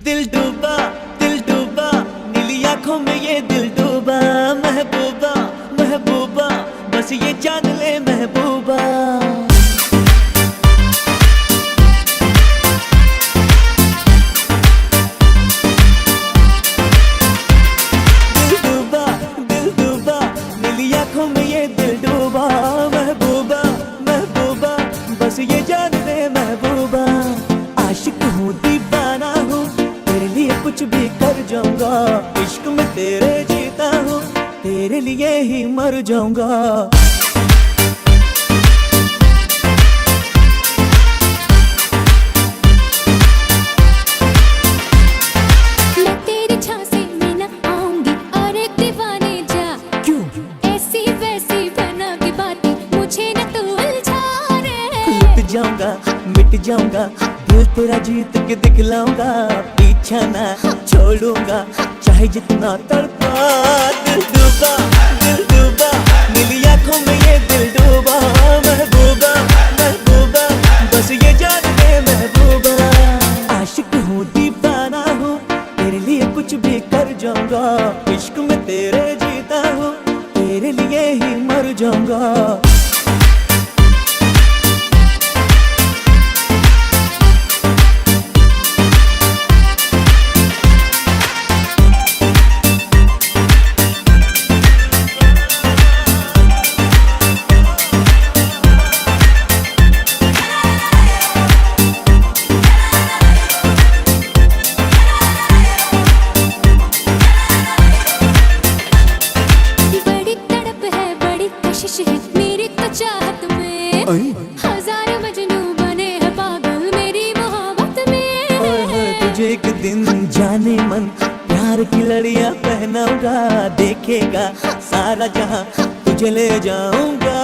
दिल डूबा नीली आंखों में ये दिल डूबा। महबूबा महबूबा बस ये जान ले महबूबा। दिल डूबा नीली आंखों में ये दिल डूबा। महबूबा महबूबा बस ये जान ले महबूबा। आशिक हूँ दीवाना हूँ तेरे लिए कुछ भी कर जाऊंगा। इश्क में तेरे जीता हूँ तेरे लिए ही मर जाऊंगा। मैं तेरी झांसी में न आऊंगी और एक दीवाने जा। क्यों ऐसी वैसी बना की बातें मुझे न तू उलझा रे। लुट जाऊंगा मिट जाऊंगा दिल तेरा जीत के दिखलाऊंगा। पीछा ना छोड़ूंगा चाहे जितना तड़पा। दिल डूबा नीली आंखों में ये दिल डूबा। महबूबा महबूबा बस ये जान ले महबूबा। आशिक हूँ दीवाना हूँ तेरे लिए कुछ भी कर जाऊंगा। इश्क में तेरे जीता हूँ तेरे लिए ही मर जाऊंगा। मेरी तो चाहत में हजार मजनू बने हैं पागल मेरी मोहब्बत में। तुझे एक दिन जाने मन प्यार की लड़ियां पहनाऊंगा। देखेगा सारा जहां तुझे ले जाऊंगा।